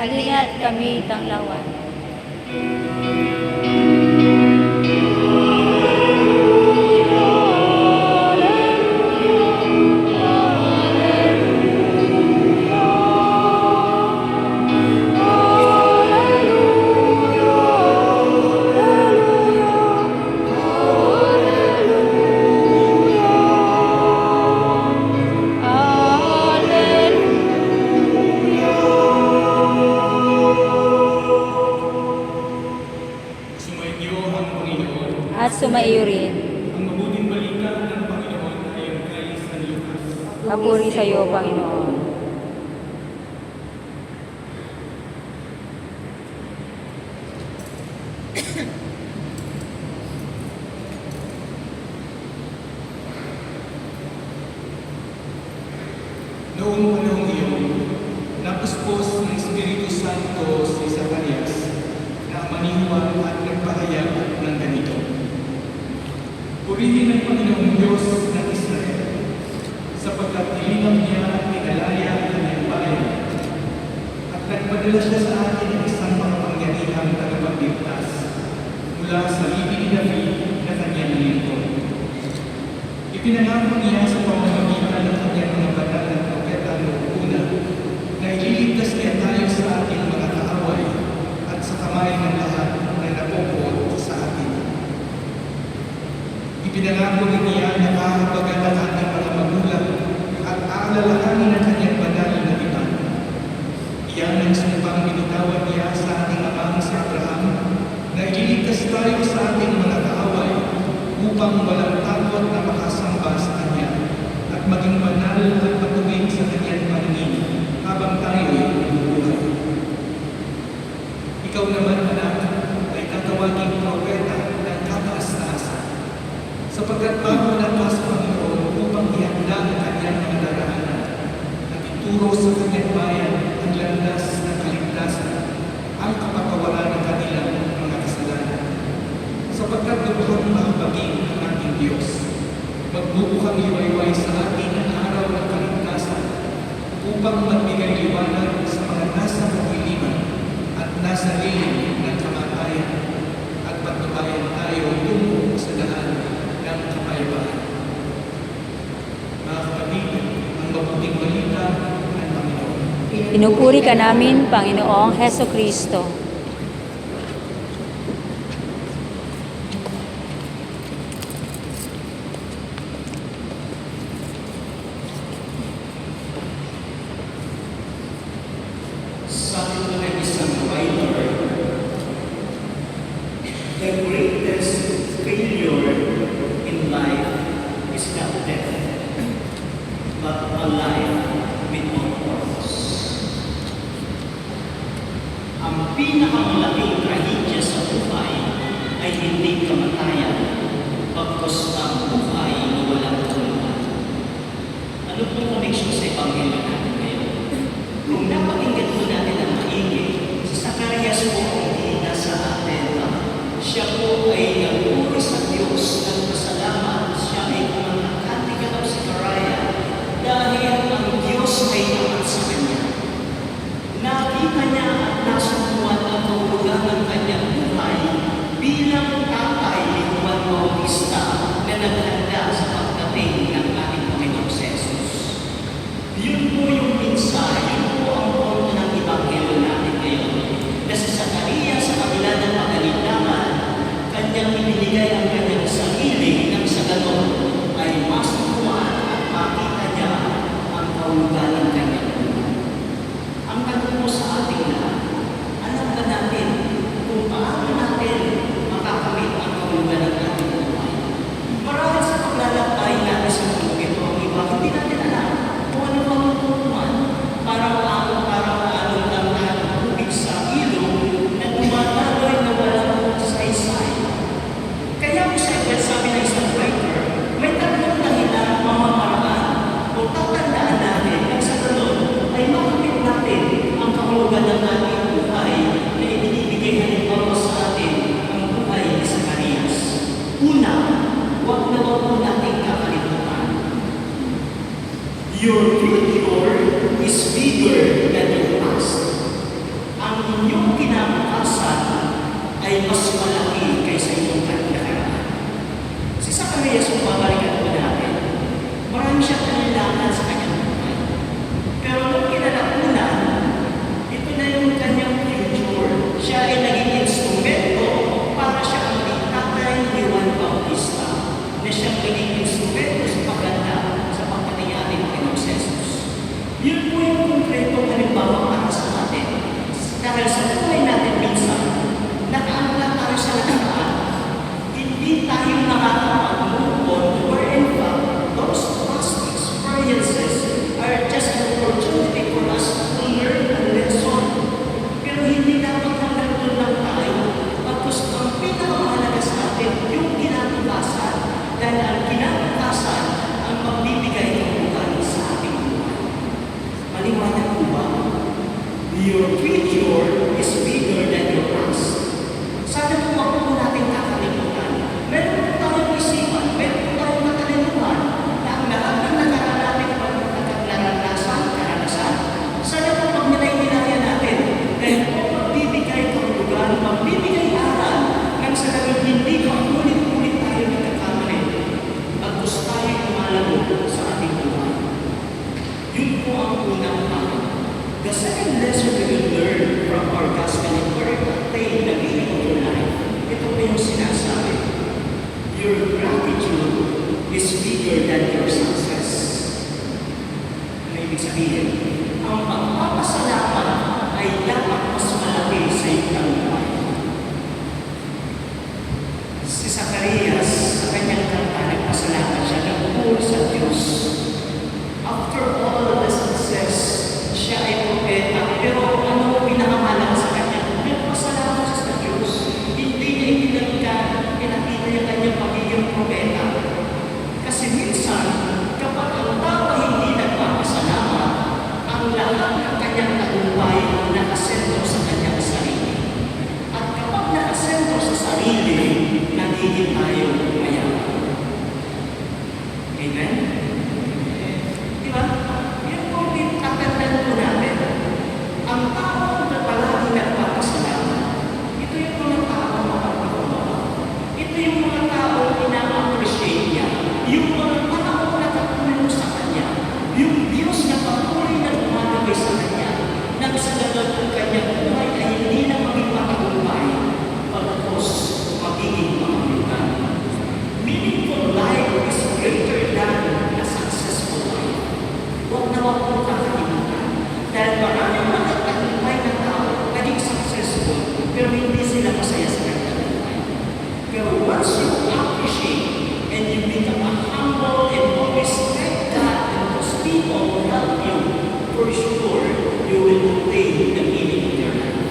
Halina't kami tanglawan. At sumaiyo rin. Ang mabuting balita ng Panginoon ayon kay San Lucas. Papuri sa iyo, Panginoon. Noong panahong iyon, napuspos ng Espiritu Santo si Zacarias na maniwang at nagpahayag ng ganito. Purihin ang Panginoong Diyos ng Israel, sapagkat nilinang niya at pinalaya ang kanyang bayan, at nagpadala siya sa atin ng isang makapangyarihang tagapagligtas mula sa libing ni David na kanyang lingkod. Ipinangako niya sa pamamagitan ng kanyang mga banal na propeta noong una na ililigtas niya tayo sa ating mga kaaway at sa kamay ng lahat na napupot sa atin. Ipinangako niya na kahabagan ng ating mga magulang at aalalahanin ang kanyang banal na tipan. Iyan ang sumpang binitawan niya sa ating amang si Abraham na ililigtas tayo sa ating mga kaaway upang walang takot na makasamba sa kanya at maging banal at matuwid sa kanyang paningin habang tayo'y bubuhay. Ikaw naman, anak, ay tatawaging propeta ng kataas-taasan, sapagkat bago na sa Panginoon upang ihanda ang kanyang mga daraanan at ituro sa kanyang bayan ang landas ng kaligtasan, ang kapatawaran ng kanilang mga kasalanan. Sapagkat lubhang mahabagin ang ating Diyos, magbubukhang liwayway sa atin ang araw ng kaligtasan upang magbigay liwanag sa mga nasa kagiliman at nasa lilim ng kamatayan at pagbabayan tayo tungo sa daan ng kapayapaan. Mga kapatid, ang mabuting balita ng Panginoon. Pinupuri ka namin, Panginoong Heso Kristo. Sabi ng isang writer, the greatest failure in life is not death, but a life without purpose. Ang pinakamalaking trahedya sa buhay ay hindi kamatayan, pagkos ang buhay na walang katuluhan. Ano pong koneksyon sa Ebanghelyo natin ngayon? Kung napakinggan po natin ang maigi, si Zacarias po ay nasa atin. Siya po ay nagpuri sa Diyos at pasalamat. Siya ay kumantakati ka ng Zacarias dahil ang Diyos ay naman sa kanya. Nakita niya at nasubuan ang kahulugan ng kanyang buhay bilang tatay ni Juan Bautista na naghanda sa pagdating ng ating Panginoong Jesus. Yun po future is bigger than your past. Ang inyong kinabukasan ay mas malaki kaysa inyong nakaraan. Si Zacarias, kung babalikan po natin, marami siyang kailangan sa kanyang buhay. Pero nung kinalakunan, ito na yung kanyang future. Siya ay naging instrumento para siya ang maging tatay ni Juan Bautista, na siyang naging instrumento sa paglanda sa pagdating ni ating Panginoong Jesus. Yun po yung konkretong halimbawa para sa atin. Dahil sa buhay natin minsan, nakaangla tayo sa nakaraan. Hindi tayo nakakapag-move on or in fact, those past experiences are just an opportunity for us to learn a lesson. Pero hindi dapat hanggang doon lang tayo. Pagkus ang pinakamahalaga sa atin, yung kinabukasan. Dahil ang kinabukasan ang magbibigay ng buhay sa ating buhay. Maliwanag po ba? Your future is bigger than your past. Sana po wag po natin kakalimutan. Meron po tayong isipan, meron po tayong matalimuhan na ang lahat ng karanasan, sana po pag nilay-nilaya natin, dahil po magbibigay kahulugan, magbibigay aral, nang sa naging hindi pa ulit-ulit tayo nagkakamali. At gusto tayo lumalago sa ating buhay. Yun po ang unang aral. The second lesson we will learn from our gospel and word attain the meaning of your life. Ito po yung sinasabi. Your gratitude is bigger than your success. Ano ibig sabihin? Ang pagpapasalamat ay dapat mas malaki sa iyong tagumpay. Si Zacarias, sa kanyang kanta, nagpasalamat siya ng buo sa Diyos. After all the success, siya ay propeta, pero ano pinakamalaga sa kanya? Nagpasalamat siya sa Diyos. Hindi niya pinakita niya kanyang pagiging propeta. Kasi minsan, kapag ang tao hindi nagpapasalamat, ang lahat ng kanyang tagumpay nakasentro sa kanyang sarili. At kapag nakasentro sa sarili, nagiging tayo mayaman. Amen? Diba? Yan po yung tatandaan po natin. Ang tao na palagi nagpapasalamat, ito yung mga tao mapagpakumbaba. Ito yung mga tao ina-appreciate niya. Yung mga tao na katulong sa kanya. Yung Diyos na patuloy na lumalagay sa kanya. Nang sa ganun ang kanyang buhay ay hindi na maging matagumpay, pagkos magiging pamagitan. Meaningful life is greater than a successful life. Huwag na huwag po kakalimutan. Dahil maraming magtatagumpay na tao naging successful, pero hindi sila masaya sa kanyang buhay. Pero once you appreciate and you become a humble and always thank God and those people who help you, for sure, you will obtain the meaning of your life.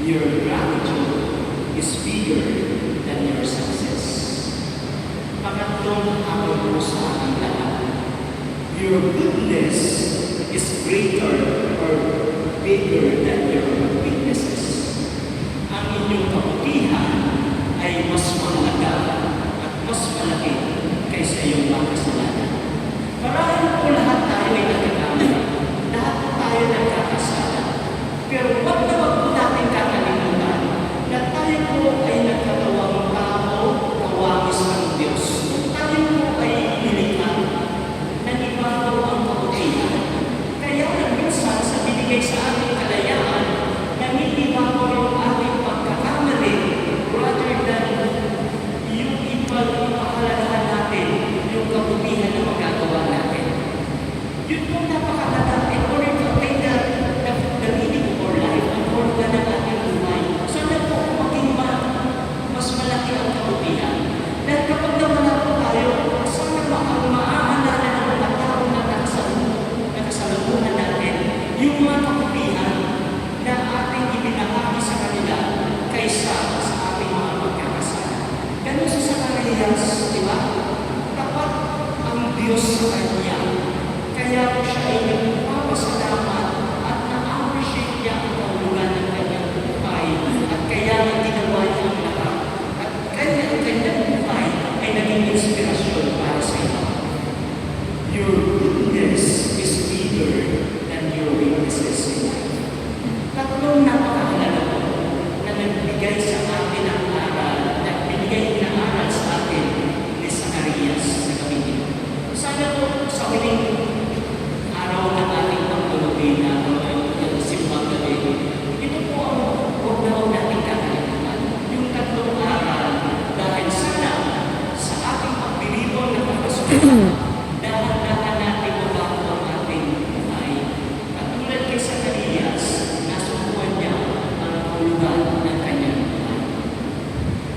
Your gratitude is bigger than your success. Pangatlong tawag po sa ating lahat. Your goodness is greater or bigger than your weaknesses. Ang inyong kabutihan ay mas mahalaga at mas malaki kaysa iyong mga kasalanan. Marahil po lahat tayo ay nagkakamali. Lahat po tayo nagkakasala. Pero wag na wag po natin kakalimutan na tayo po ay nagkatawang tao, kawagis ng Diyos. Tayo po ay nilikha. Nanibago ang kabutihan. Kaya minsan sa binigay sa ating kalayaan, naninibago yung ating pagkakamali rather than yung ipahalagahan natin yung kabutihan na magagawa natin.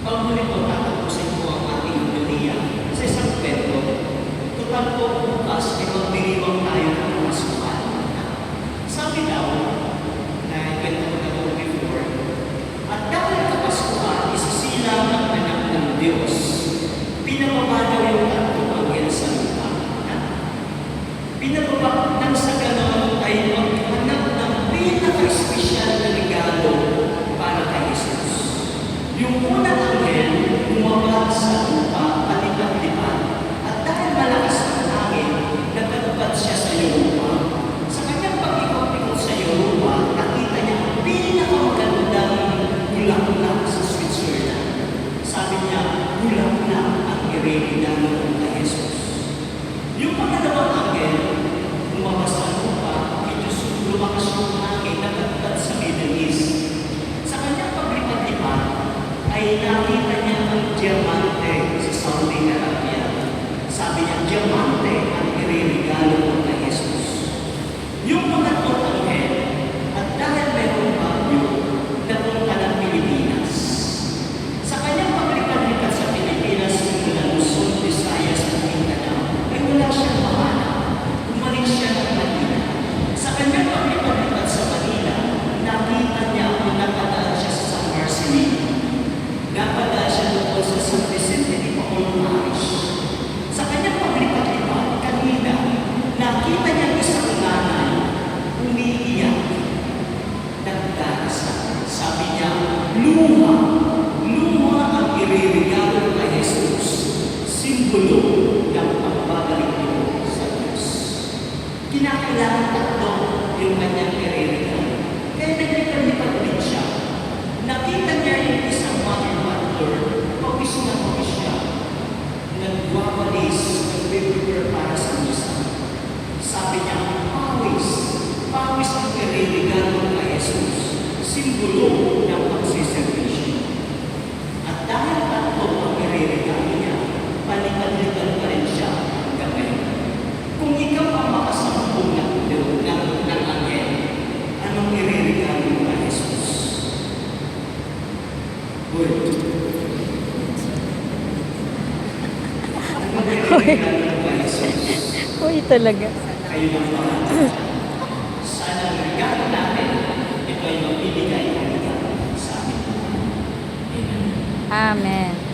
Pagmuli po, tatapusin po ang ating homilya sa isang kwento. Total po bukas, ay magdiriwang tayo ng Kapaskuhan. Sabi daw, na kwento ko na po before, at dahil Kapaskuhan, isisilang ng anak ng Diyos, pinababa daw yung tatlong anghel sa lupa. Pinababa nang sa ganon ay maghanap ng pinaka-espesyal na regalo para kay Jesus. Yung unang anghel, bumaba sa lupa, palipat-lipat, at dahil malakas ang hangin, nagkatupad siya sa Europa. Sa kanyang pag-ikot-ikot sa Europa, nakita niya ang pinakamagandang bulaklak sa Switzerland. Sabi niya, bulaklak ang ireregalo kay Jesus. Yung pangalawang anghel, lumabas sa lupa, medyo lumakas yung hangin, nagkatupad sa Middle East. Sa kanyang paglipat-lipat, ay nakita niya ang diamante sa Saudi Arabia. Sabi niya, diamante ang ireregalo mo kay Jesus. Yung pangatlong anghel, at dahil mayroong bagyo, napunta ng Pilipinas. Sa kanyang paglipat-lipat sa Pilipinas, mula Luzon, Visayas at Mindanao, ay wala siyang mahanap. Umalis siya ng Manila. Sa kanyang paglipat-lipat sa Manila, nakita niya kung nakadaan siya sa San Marcelino. Napadaan siya doon sa San Vicente de Paul Parish. Sa kanyang paglipat-lipat, kanina, nakita niya isang nanay umiiyak. Nagdarasal. Sabi niya, luha ang ireregalo kay Jesus, simbolo ng pagbabalik niyo sa Diyos. Kinakailangan tatlo yung kanyang ireregalo. Kaya naglipat-lipat din siya. Nakita niya yung isang mother butler, pawis na pawis siya, nagwawalis, nagbe-prepare para sa misa. Sabi niya, pawis ang ireregalo kay Jesus, simbolo ng pagsiservisyo. At dahil tatlo ang ireregalo niya, palitan-litan pa rin siya hanggang ngayon. Kung ikaw ang makasampung ng anghel, anong ireregalo mo kay Jesus? Uy. Anong ireregalo mo kay Jesus? Uy, talaga. Kayo ng mga sana ang regalo natin, ito ay magbibigay ng regalo sa amin. Amen. Amen.